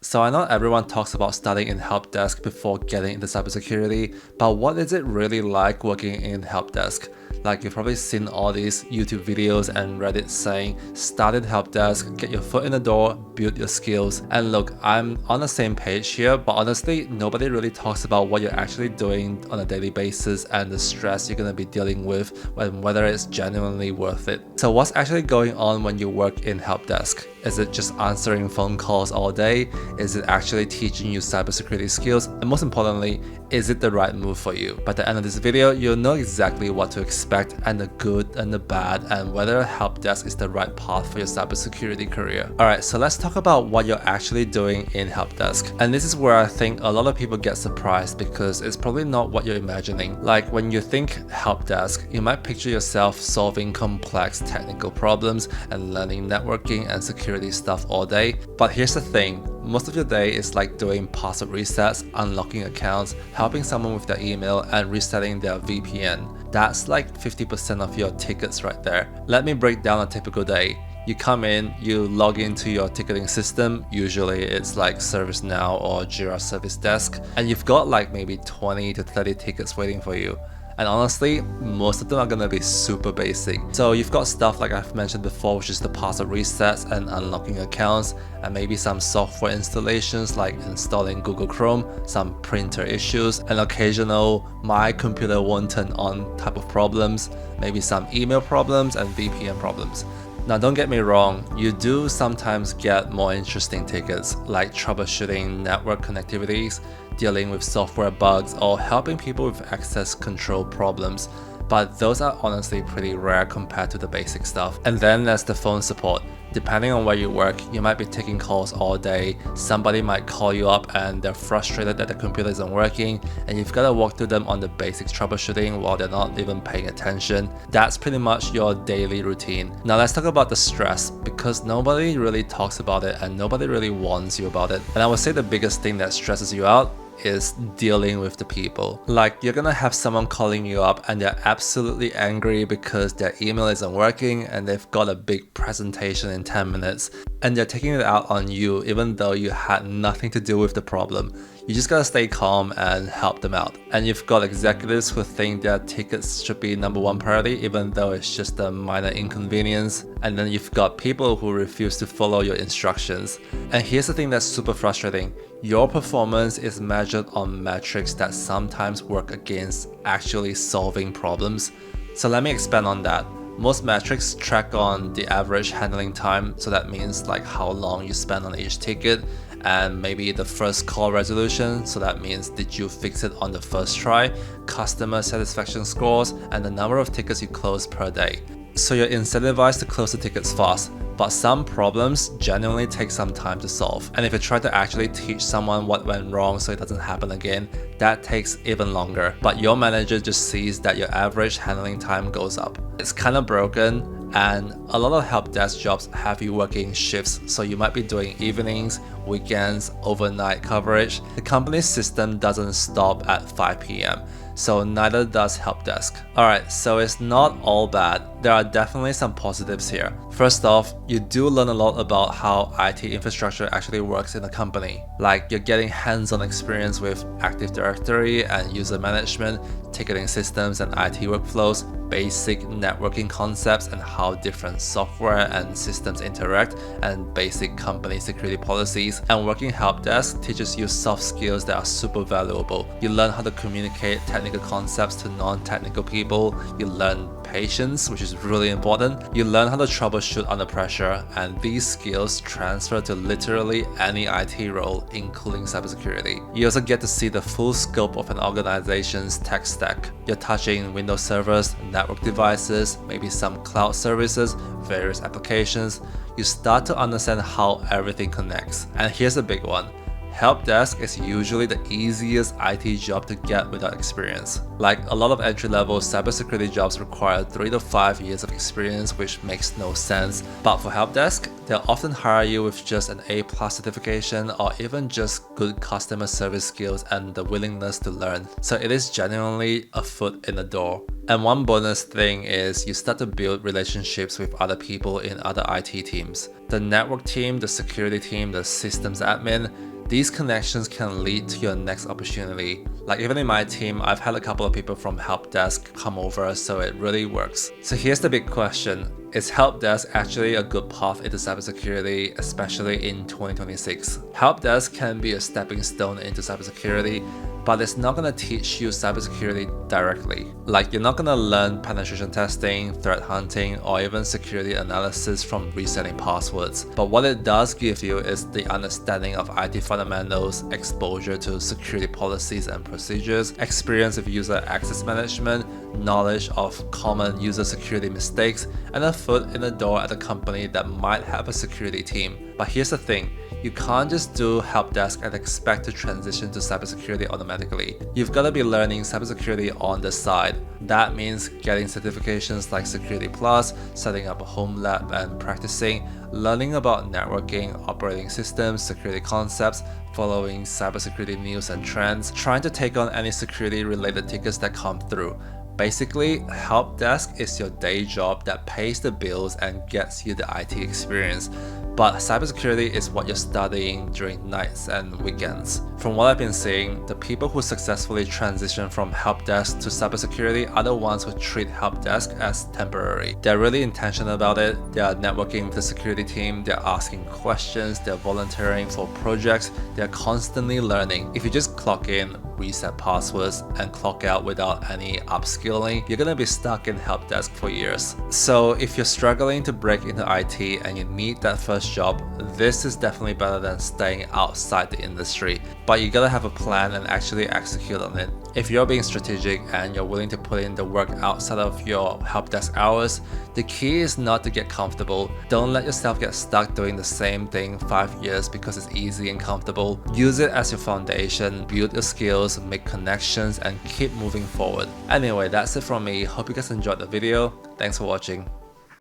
So I know everyone talks about studying in help desk before getting into cybersecurity, but what is it really like working in help desk? Like, you've probably seen all these YouTube videos and Reddit saying, start in help desk, get your foot in the door, build your skills. And look, I'm on the same page here, but honestly, nobody really talks about what you're actually doing on a daily basis and the stress you're going to be dealing with and whether it's genuinely worth it. So what's actually going on when you work in help desk? Is it just answering phone calls all day? Is it actually teaching you cybersecurity skills? And most importantly, is it the right move for you? By the end of this video, you'll know exactly what to expect and the good and the bad and whether help desk is the right path for your cybersecurity career. Alright, so let's talk about what you're actually doing in help desk. And this is where I think a lot of people get surprised because it's probably not what you're imagining. Like, when you think help desk, you might picture yourself solving complex technical problems and learning networking and security stuff all day. But here's the thing, most of your day is like doing password resets, unlocking accounts, helping someone with their email, and resetting their VPN. That's like 50% of your tickets right there. Let me break down a typical day. You come in, you log into your ticketing system, usually it's like ServiceNow or Jira Service Desk, and you've got like maybe 20 to 30 tickets waiting for you. And honestly, most of them are gonna be super basic. So you've got stuff like I've mentioned before, which is the password resets and unlocking accounts, and maybe some software installations like installing Google Chrome, some printer issues, an occasional my computer won't turn on type of problems, maybe some email problems and VPN problems. Now, don't get me wrong, you do sometimes get more interesting tickets like troubleshooting network connectivities, dealing with software bugs, or helping people with access control problems, but those are honestly pretty rare compared to the basic stuff. And then there's the phone support. Depending on where you work, you might be taking calls all day, somebody might call you up and they're frustrated that the computer isn't working, and you've got to walk through them on the basics troubleshooting while they're not even paying attention. That's pretty much your daily routine. Now let's talk about the stress, because nobody really talks about it and nobody really warns you about it. And I would say the biggest thing that stresses you out is dealing with the people. Like, you're gonna have someone calling you up and they're absolutely angry because their email isn't working and they've got a big presentation in 10 minutes and they're taking it out on you even though you had nothing to do with the problem. You just gotta stay calm and help them out. And you've got executives who think their tickets should be #1 priority even though it's just a minor inconvenience. And then you've got people who refuse to follow your instructions. And here's the thing that's super frustrating. Your performance is measured on metrics that sometimes work against actually solving problems. So let me expand on that. Most metrics track on the average handling time, so that means like how long you spend on each ticket, and maybe the first call resolution, so that means did you fix it on the first try, customer satisfaction scores, and the number of tickets you close per day. So you're incentivized to close the tickets fast, but some problems genuinely take some time to solve. And if you try to actually teach someone what went wrong so it doesn't happen again, that takes even longer. But your manager just sees that your average handling time goes up. It's kind of broken, and a lot of help desk jobs have you working shifts, so you might be doing evenings, weekends, overnight coverage. The company's system doesn't stop at 5 p.m. so neither does help desk. Alright, so it's not all bad. There are definitely some positives here. First off, you do learn a lot about how IT infrastructure actually works in a company. Like, you're getting hands-on experience with Active Directory and user management, ticketing systems and IT workflows, basic networking concepts and how different software and systems interact, and basic company security policies. And working help desk teaches you soft skills that are super valuable. You learn how to communicate technical concepts to non-technical people. You learn patience, which is really important. You learn how to troubleshoot under pressure, and these skills transfer to literally any IT role, including cybersecurity. You also get to see the full scope of an organization's tech stack. You're touching Windows servers, network devices, maybe some cloud services, various applications. You start to understand how everything connects. And here's a big one. Help desk is usually the easiest IT job to get without experience. Like a lot of entry-level cybersecurity jobs require 3 to 5 years of experience, which makes no sense. But for help desk, they'll often hire you with just an A+ certification or even just good customer service skills and the willingness to learn. So it is genuinely a foot in the door. And one bonus thing is you start to build relationships with other people in other IT teams. The network team, the security team, the systems admin, these connections can lead to your next opportunity. Like even in my team, I've had a couple of people from help desk come over, so it really works. So here's the big question. Is help desk actually a good path into cybersecurity, especially in 2026? Help desk can be a stepping stone into cybersecurity, but it's not going to teach you cybersecurity directly. Like you're not going to learn penetration testing, threat hunting, or even security analysis from resetting passwords. But what it does give you is the understanding of IT fundamentals, exposure to security policies and procedures, experience with user access management, knowledge of common user security mistakes, and a foot in the door at a company that might have a security team. But here's the thing. You can't just do help desk and expect to transition to cybersecurity automatically. You've got to be learning cybersecurity on the side. That means getting certifications like Security Plus, setting up a home lab and practicing, learning about networking, operating systems, security concepts, following cybersecurity news and trends, trying to take on any security related tickets that come through. Basically, help desk is your day job that pays the bills and gets you the IT experience. But cybersecurity is what you're studying during nights and weekends. From what I've been seeing, the people who successfully transition from help desk to cybersecurity are the ones who treat help desk as temporary. They're really intentional about it, they're networking with the security team, they're asking questions, they're volunteering for projects, they're constantly learning. If you just clock in, reset passwords, and clock out without any upskilling, you're gonna be stuck in help desk for years. So if you're struggling to break into IT and you need that first job, this is definitely better than staying outside the industry. But you gotta have a plan and actually execute on it. If you're being strategic and you're willing to put in the work outside of your help desk hours, the key is not to get comfortable. Don't let yourself get stuck doing the same thing 5 years because it's easy and comfortable. Use it as your foundation, build your skills, make connections, and keep moving forward. Anyway, that's it from me. Hope you guys enjoyed the video. Thanks for watching.